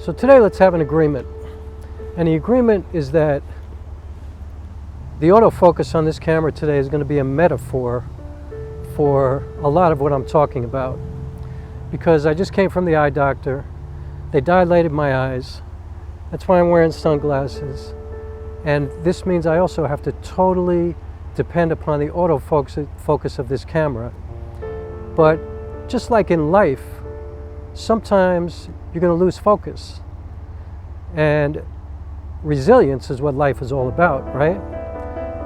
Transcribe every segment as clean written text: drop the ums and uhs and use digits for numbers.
So today let's have an agreement. And the agreement is that the autofocus on this camera today is going to be a metaphor for a lot of what I'm talking about. Because I just came from the eye doctor. They dilated my eyes. That's why I'm wearing sunglasses. And this means I also have to totally depend upon the autofocus of this camera. But just like in life, sometimes you're going to lose focus. And resilience is what life is all about, right?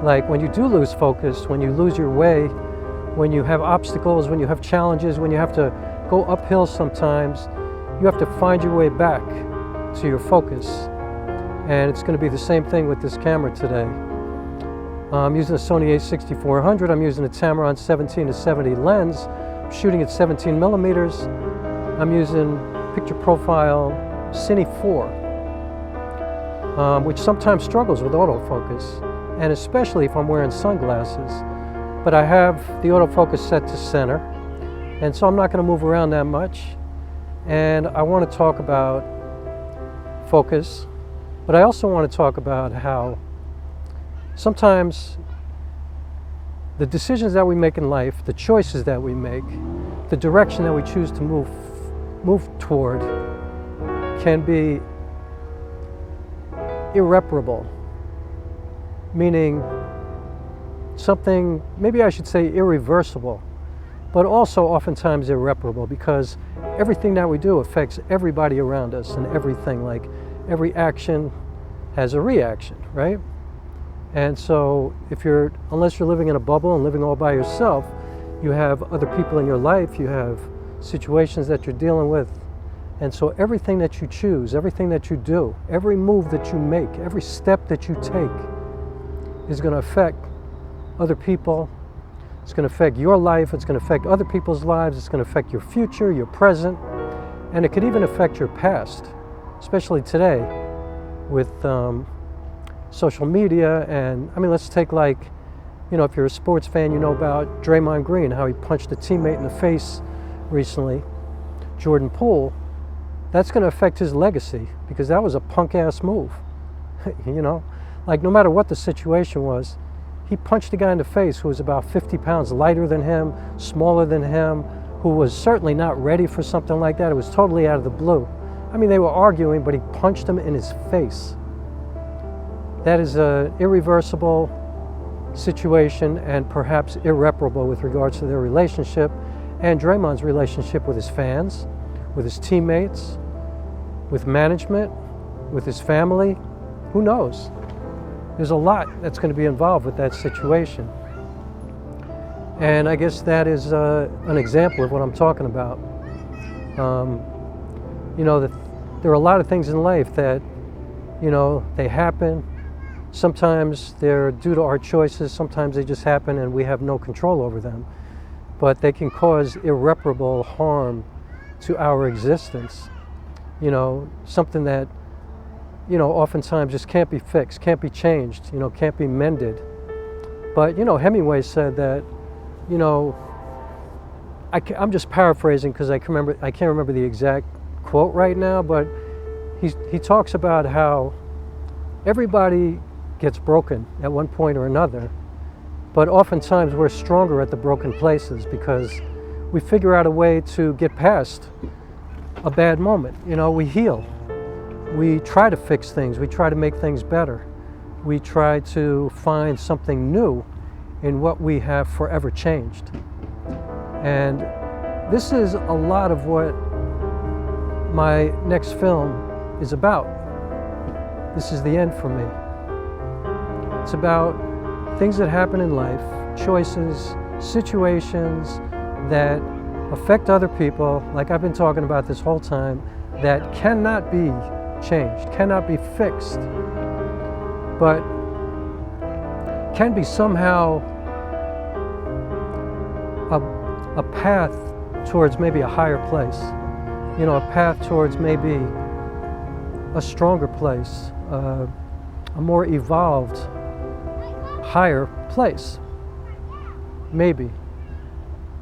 Like when you do lose focus, when you lose your way, when you have obstacles, when you have challenges, when you have to go uphill sometimes, you have to find your way back to your focus. And it's going to be the same thing with this camera today. I'm using a Sony a6400. I'm using a Tamron 17-70 lens. I'm shooting at 17 millimeters. I'm using picture profile Cine 4, which sometimes struggles with autofocus, and especially if I'm wearing sunglasses. But I have the autofocus set to center, and so I'm not going to move around that much. And I want to talk about focus, but I also want to talk about how sometimes the decisions that we make in life, the choices that we make, the direction that we choose to move toward can be irreparable, meaning something, maybe I should say irreversible, but also oftentimes irreparable, because everything that we do affects everybody around us, and everything, like every action has a reaction, right? And so unless you're living in a bubble and living all by yourself, you have other people in your life, you have situations that you're dealing with. And so everything that you choose, everything that you do, every move that you make, every step that you take is going to affect other people. It's going to affect your life, it's going to affect other people's lives, it's going to affect your future, your present, and it could even affect your past, especially today with social media. And I mean, let's take, like, you know, if you're a sports fan, you know about Draymond Green, how he punched a teammate in the face recently, Jordan Poole. That's going to affect his legacy, because that was a punk-ass move. You know, like no matter what the situation was, he punched a guy in the face who was about 50 pounds lighter than him, smaller than him, who was certainly not ready for something like that. It was totally out of the blue. I mean, they were arguing, but he punched him in his face. That is an irreversible situation, and perhaps irreparable with regards to their relationship, and Draymond's relationship with his fans, with his teammates, with management, with his family. Who knows? There's a lot that's going to be involved with that situation. And I guess that is an example of what I'm talking about. You know, there are a lot of things in life that, you know, they happen. Sometimes they're due to our choices, sometimes they just happen and we have no control over them. But they can cause irreparable harm to our existence. You know, something that, you know, oftentimes just can't be fixed, can't be changed, you know, can't be mended. But, you know, Hemingway said that, you know, I'm just paraphrasing because I can't remember the exact quote right now, but he talks about how everybody gets broken at one point or another, but oftentimes we're stronger at the broken places because we figure out a way to get past a bad moment. You know, we heal. We try to fix things. We try to make things better. We try to find something new in what we have forever changed. And this is a lot of what my next film is about. This is the end for me. It's about things that happen in life, choices, situations that affect other people, like I've been talking about this whole time, that cannot be changed, cannot be fixed, but can be somehow a path towards maybe a higher place. You know, a path towards maybe a stronger place, a more evolved, higher place. Maybe.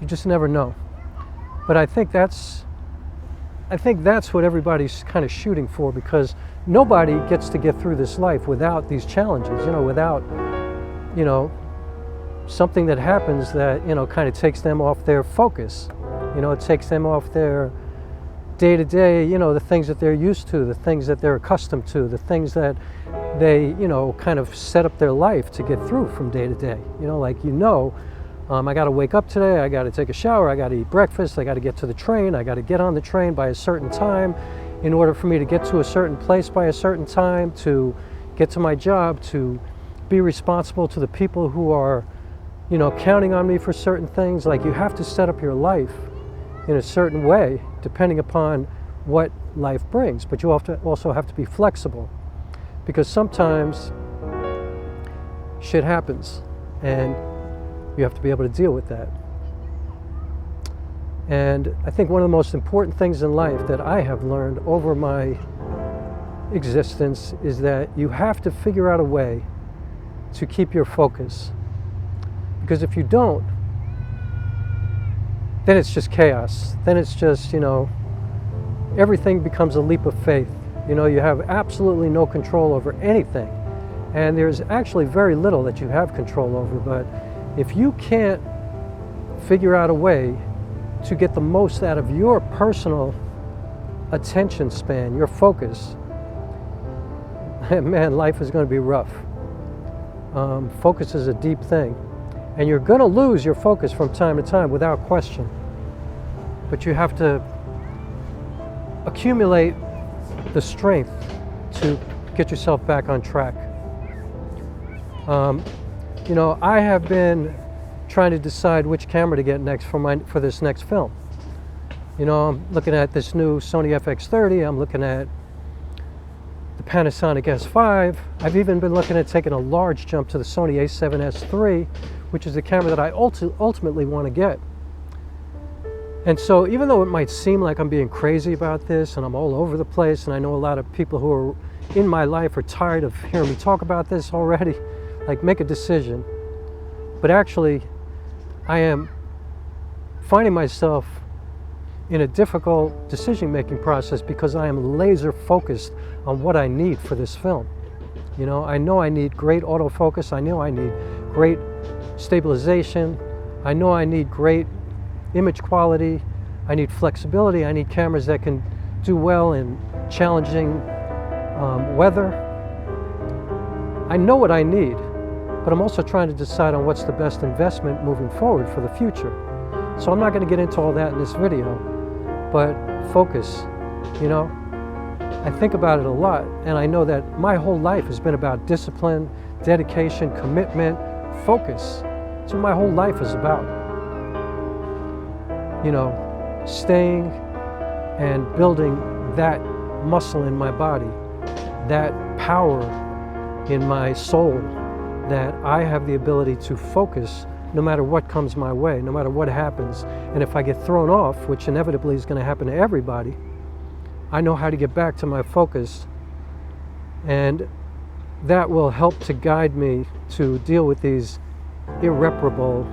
You just never know. But I think that's I think that's what everybody's kind of shooting for, because nobody gets to get through this life without these challenges, you know, without, you know, something that happens that, you know, kind of takes them off their focus. You know, it takes them off their day-to-day, you know, the things that they're used to, the things that they're accustomed to, the things that they, you know, kind of set up their life to get through from day to day. You know, like, you know, I got to wake up today, I got to take a shower, I got to eat breakfast, I got to get to the train, I got to get on the train by a certain time in order for me to get to a certain place by a certain time, to get to my job, to be responsible to the people who are, you know, counting on me for certain things. Like, you have to set up your life in a certain way depending upon what life brings, but you also have to be flexible, because sometimes shit happens and you have to be able to deal with that. And I think one of the most important things in life that I have learned over my existence is that you have to figure out a way to keep your focus. Because if you don't, then it's just chaos. Then it's just, you know, everything becomes a leap of faith. You know, you have absolutely no control over anything. And there's actually very little that you have control over. But if you can't figure out a way to get the most out of your personal attention span, your focus, man, life is going to be rough. Focus is a deep thing. And you're going to lose your focus from time to time without question. But you have to accumulate the strength to get yourself back on track. You know, I have been trying to decide which camera to get next for this next film. You know, I'm looking at this new Sony FX30, I'm looking at the Panasonic S5. I've even been looking at taking a large jump to the Sony a7S III, which is the camera that I ultimately want to get. And so even though it might seem like I'm being crazy about this and I'm all over the place, and I know a lot of people who are in my life are tired of hearing me talk about this already, like, make a decision. But actually, I am finding myself in a difficult decision-making process because I am laser focused on what I need for this film. You know I need great autofocus, I know I need great stabilization, I know I need great image quality, I need flexibility, I need cameras that can do well in challenging weather. I know what I need, but I'm also trying to decide on what's the best investment moving forward for the future. So I'm not going to get into all that in this video, but focus, you know. I think about it a lot, and I know that my whole life has been about discipline, dedication, commitment, focus. That's what my whole life is about. You know, staying and building that muscle in my body, that power in my soul, that I have the ability to focus no matter what comes my way, no matter what happens. And if I get thrown off, which inevitably is going to happen to everybody, I know how to get back to my focus, and that will help to guide me to deal with these irreparable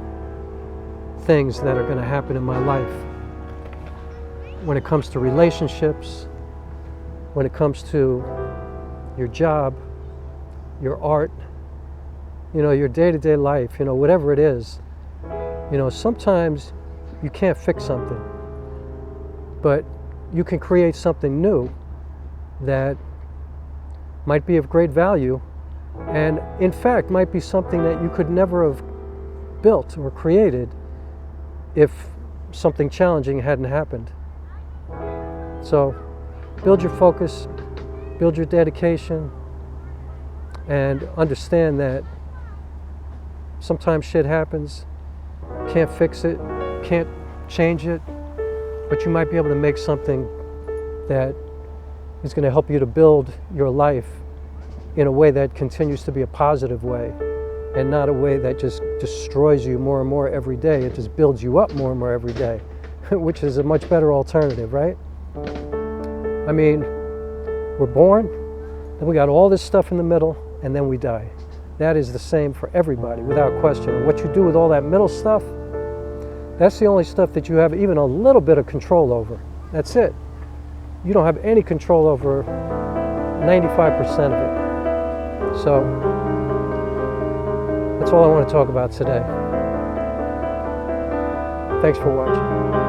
things that are going to happen in my life. When it comes to relationships, when it comes to your job, your art, you know, your day-to-day life, you know, whatever it is, you know, sometimes you can't fix something, but you can create something new that might be of great value, and in fact might be something that you could never have built or created if something challenging hadn't happened. So build your focus, build your dedication, and understand that sometimes shit happens, can't fix it, can't change it, but you might be able to make something that is going to help you to build your life in a way that continues to be a positive way, and not a way that just destroys you more and more every day. It just builds you up more and more every day, which is a much better alternative, right? I mean, we're born, then we got all this stuff in the middle, and then we die. That is the same for everybody, without question. And what you do with all that middle stuff, that's the only stuff that you have even a little bit of control over. That's it. you don't have any control over 95% of it. So that's all I want to talk about today. Thanks for watching.